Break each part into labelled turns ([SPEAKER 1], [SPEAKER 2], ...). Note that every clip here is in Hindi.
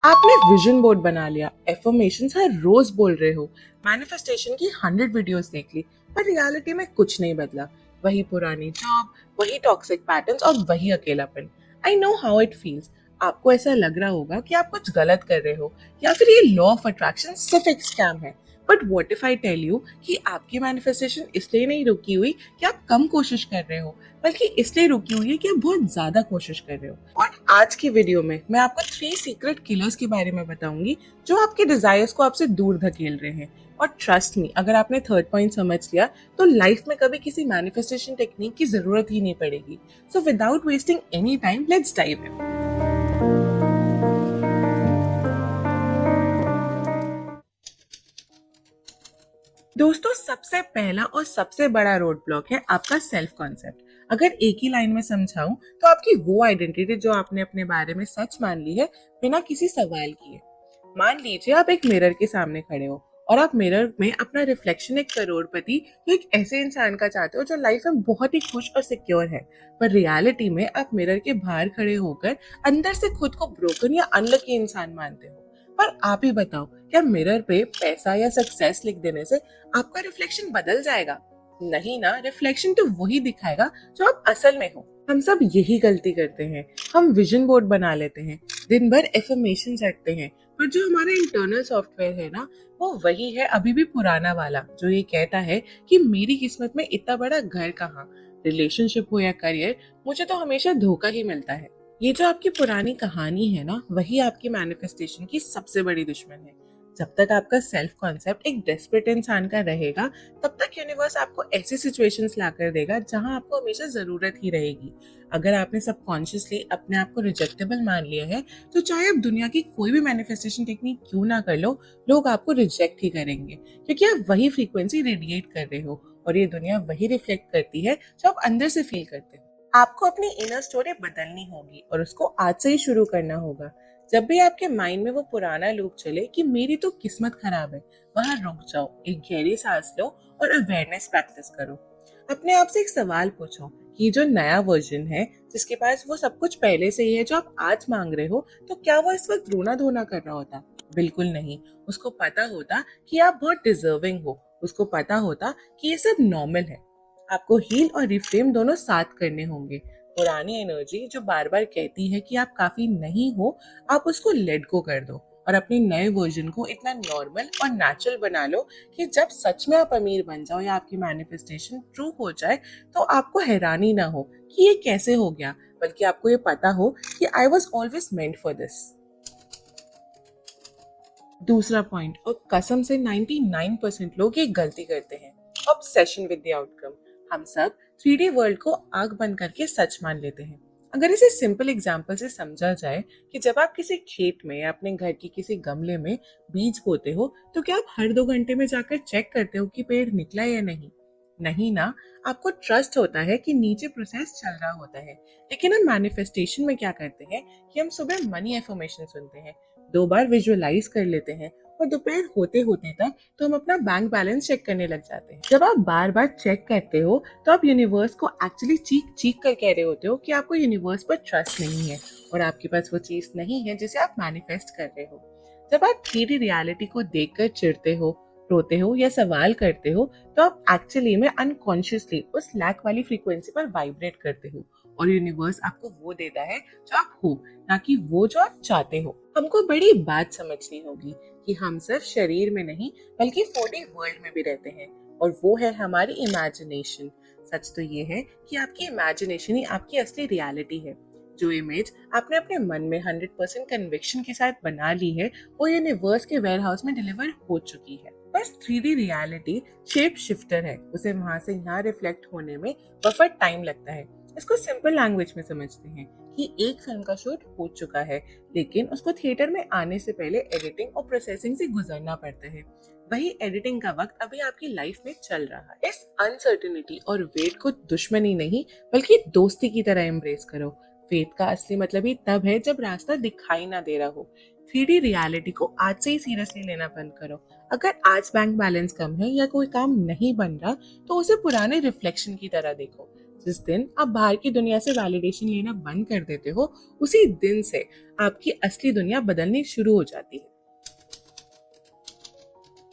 [SPEAKER 1] आपने विजन बोर्ड बना लिया, एफर्मेशंस हर रोज बोल रहे हो, मैनिफेस्टेशन की 100 वीडियोस देख ली, पर रियलिटी में कुछ नहीं बदला। वही पुरानी जॉब, वही टॉक्सिक पैटर्न्स और वही अकेलापन। I know how it feels. आपको ऐसा लग रहा होगा कि आप कुछ गलत कर रहे हो या फिर ये लॉ ऑफ अट्रैक्शन सिर्फ एक स्कैम है। But what if I tell you कि आपकी मैनिफेस्टेशन इसलिए नहीं रुकी हुई कि आप कम कोशिश कर रहे हो, बल्कि इसलिए रुकी हुई है कि आप बहुत ज्यादा कोशिश कर रहे हो। और आज की वीडियो में मैं आपको 3 सीक्रेट किलर्स के बारे में बताऊंगी जो आपके डिजायर्स को आपसे दूर धकेल रहे हैं। और ट्रस्ट मी, अगर आपने थर्ड पॉइंट समझ लिया तो लाइफ में कभी किसी मैनिफेस्टेशन टेक्निक की जरूरत ही नहीं पड़ेगी। So without wasting any time, let's dive in. दोस्तों, सबसे पहला और सबसे बड़ा रोड ब्लॉक है आपका सेल्फ कॉन्सेप्ट। अगर एक ही लाइन में समझाऊं तो आपकी वो आइडेंटिटी जो आपने अपने बारे में सच मान ली है बिना किसी सवाल किए। मान लीजिए आप एक मिरर के सामने खड़े हो और आप मिरर में अपना रिफ्लेक्शन एक करोड़पति या एक ऐसे इंसान का चाहते हो जो लाइफ में बहुत ही खुश और सिक्योर है। पर रियलिटी में आप मिरर के बाहर खड़े होकर अंदर से खुद को ब्रोकन या अनलकी इंसान मानते हो। पर आप ही बताओ, क्या मिरर पे पैसा या सक्सेस लिख देने से आपका रिफ्लेक्शन बदल जाएगा? नहीं ना, रिफ्लेक्शन तो वही दिखाएगा जो आप असल में हो। हम सब यही गलती करते हैं। हम विजन बोर्ड बना लेते हैं, दिन भर एफर्मेशन रखते हैं, पर जो हमारा इंटरनल सॉफ्टवेयर है ना, वो वही है अभी भी पुराना वाला, जो ये कहता है कि मेरी किस्मत में इतना बड़ा घर कहाँ, रिलेशनशिप हो या करियर, मुझे तो हमेशा धोखा ही मिलता है। ये जो आपकी पुरानी कहानी है ना, वही आपकी मैनिफेस्टेशन की सबसे बड़ी दुश्मन है। जब तक आपका सेल्फ कॉन्सेप्ट एक डेस्परेट इंसान का रहेगा, तब तक यूनिवर्स आपको ऐसी सिचुएशंस लाकर देगा जहां आपको हमेशा जरूरत ही रहेगी। अगर आपने सबकॉन्शियसली अपने आप को रिजेक्टेबल मान लिया है, तो चाहे आप दुनिया की कोई भी मैनिफेस्टेशन टेक्निक क्यों ना कर लो, लोग आपको रिजेक्ट ही करेंगे, क्योंकि आप वही फ्रीक्वेंसी रेडिएट कर रहे हो और ये दुनिया वही रिफ्लेक्ट करती है जो आप अंदर से फील करते हो। आपको अपनी इनर स्टोरी बदलनी होगी और उसको आज से ही शुरू करना होगा। जब भी आपके माइंड में वो पुराना लूप चले कि मेरी तो किस्मत खराब है, वहां रुक जाओ, एक गहरी सांस लो और अवेयरनेस प्रैक्टिस करो। अपने आप से एक सवाल पूछो कि जो नया वर्जन है, जिसके पास वो सब कुछ पहले से ही है जो आप आज मांग रहे हो, तो क्या वो इस वक्त रोना धोना कर रहा होता? बिल्कुल नहीं। उसको पता होता कि आप बहुत डिजर्विंग हो, उसको पता होता कि ये सब नॉर्मल है। आपको हील और रिफ्रेम दोनों साथ करने होंगे। पुरानी एनर्जी जो बार बार कहती है कि आप काफी नहीं हो, आप उसको लेट गो कर दो और अपने नए वर्जन को इतना नॉर्मल और नेचुरल बना लो कि जब सच में आप अमीर बन जाओ या आपकी मैनिफेस्टेशन ट्रू हो जाए, तो आपको हैरानी ना हो कि ये कैसे हो गया, बल्कि आपको ये पता हो कि I was always meant for this. दूसरा पॉइंट, और कसम से 99% लोग ये गलती करते हैं, ऑब्सेशन विद द आउटकम। हम सब 3D वर्ल्ड को आंख बंद करके सच मान लेते हैं। अगर इसे सिंपल एग्जांपल से समझा जाए कि जब आप किसी खेत में या अपने घर की किसी गमले में बीज बोते हो, तो क्या आप हर 2 घंटे में जाकर चेक करते हो कि पेड़ निकला या नहीं? नहीं ना। आपको ट्रस्ट होता है कि नीचे प्रोसेस चल रहा होता है। लेकिन हम मैनिफेस्टेशन में क्या करते हैं कि हम सुबह मनी एफर्मेशन सुनते हैं, 2 बार विजुअलाइज कर लेते हैं और दोपहर होते होते तक तो हम अपना बैंक बैलेंस चेक करने लग जाते हैं। जब आप बार बार चेक करते हो, तो आप यूनिवर्स को एक्चुअली चीख चीख कर कह रहे होते हो कि आपको यूनिवर्स पर ट्रस्ट नहीं है और आपके पास वो चीज नहीं है जिसे आप मैनिफेस्ट कर रहे हो। जब आप 3D रियलिटी को देखकर चिढ़ते हो, रोते हो या सवाल करते हो, तो आप एक्चुअली में अनकॉन्शियसली उस लैक वाली फ्रीक्वेंसी पर वाइब्रेट करते हो और यूनिवर्स आपको वो देता है जो आप हो, ना कि वो जो आप चाहते हो। हमको बड़ी बात समझनी होगी कि हम सिर्फ शरीर में नहीं, बल्कि 4D वर्ल्ड में भी रहते हैं, और वो है हमारी इमेजिनेशन। सच तो ये है कि आपकी इमेजिनेशन ही आपकी असली रियलिटी है। जो इमेज आपने अपने मन में 100% कन्विक्शन के साथ बना ली है, वो यूनिवर्स के वेयरहाउस में डिलीवर हो चुकी है। बस 3D रियलिटी शेप शिफ्टर है, उसे वहां से यहाँ रिफ्लेक्ट होने में बफर टाइम लगता है। इसको सिंपल लैंग्वेज में समझते हैं कि एक फिल्म का शूट हो चुका है, लेकिन उसको थिएटर में आने से पहले एडिटिंग और प्रोसेसिंग से गुजरना पड़ता है। वही एडिटिंग का वक्त अभी आपकी लाइफ में चल रहा है। इस अनसर्टेनिटी और वेट को दुश्मनी नहीं, बल्कि दोस्ती की तरह एम्ब्रेस करो। फेथ का असली मतलब ही तब है जब रास्ता दिखाई ना दे रहा हो। 3D रियलिटी को आज से ही सीरियसली लेना बंद करो। अगर आज बैंक बैलेंस कम है या कोई काम नहीं बन रहा, तो उसे पुराने रिफ्लेक्शन की तरह देखो। जिस दिन आप बाहर की दुनिया से वैलिडेशन लेना बंद कर देते हो, उसी दिन से आपकी असली दुनिया बदलनी शुरू हो जाती है।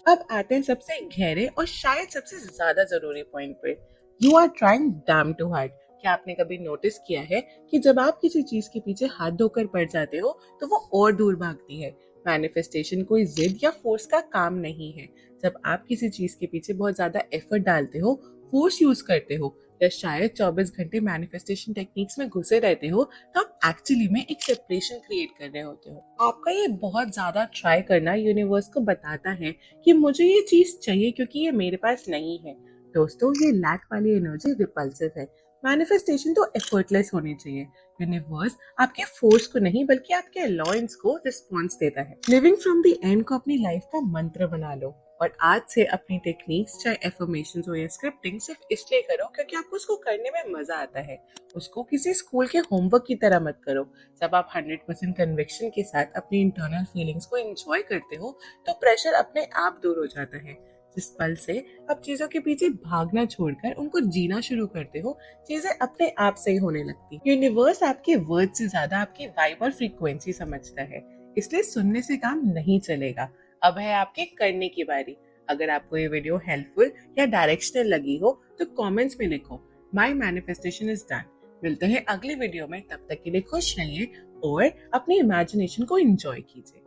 [SPEAKER 1] अब आते हैं सबसे गहरे और शायद सबसे ज्यादा जरूरी पॉइंट पे। You are trying damn too hard. क्या आपने कभी नोटिस किया है कि जब आप किसी चीज के पीछे हाथ धोकर पड़ जाते हो तो वो और दूर भागती है। मैनिफेस्टेशन कोई जिद या फोर्स का काम नहीं है। जब आप किसी चीज के पीछे बहुत ज्यादा एफर्ट डालते हो, फोर्स यूज करते हो, या शायद 24 घंटे मैनिफेस्टेशन टेक्निक्स में घुसे रहते हो, तो आप एक्चुअली में एक सेपरेशन क्रिएट कर रहे होते हो। आपका ये बहुत ज्यादा ट्राई करना यूनिवर्स को बताता है कि मुझे ये चीज चाहिए क्योंकि ये मेरे पास नहीं है। दोस्तों, ये लैक वाली एनर्जी रिपल्सिव है। मैनिफेस्टेशन तो एफर्टलेस होनी चाहिए। यूनिवर्स आपके फोर्स को नहीं बल्कि आपके अलाउंस को रिस्पॉन्स देता है। लिविंग फ्रॉम द एंड को अपनी लाइफ का मंत्र बना लो और आज से अपनी टेक्निक्स, चाहे एफर्मेशंस हो या स्क्रिप्टिंग, सिर्फ इसलिए करो क्योंकि आपको उसको करने में मजा आता है। उसको किसी स्कूल के होमवर्क की तरह मत करो। जब आप 100% कन्विक्शन के साथ अपनी इंटरनल फीलिंग्स को एंजॉय करते हो, तो प्रेशर अपने आप दूर हो जाता है। जिस पल से आप चीजों के पीछे भागना छोड़कर उनको जीना शुरू करते हो, चीजें अपने आप सही होने लगती। यूनिवर्स आपके वर्ड से ज्यादा आपकी वाइब और फ्रीक्वेंसी समझता है, इसलिए सुनने से काम नहीं चलेगा। अब है आपके करने की बारी। अगर आपको ये वीडियो हेल्पफुल या डायरेक्शनल लगी हो तो कमेंट्स में लिखो, माई मैनिफेस्टेशन इज डन। मिलते हैं अगली वीडियो में, तब तक के लिए खुश रहिए और अपनी इमेजिनेशन को एंजॉय कीजिए।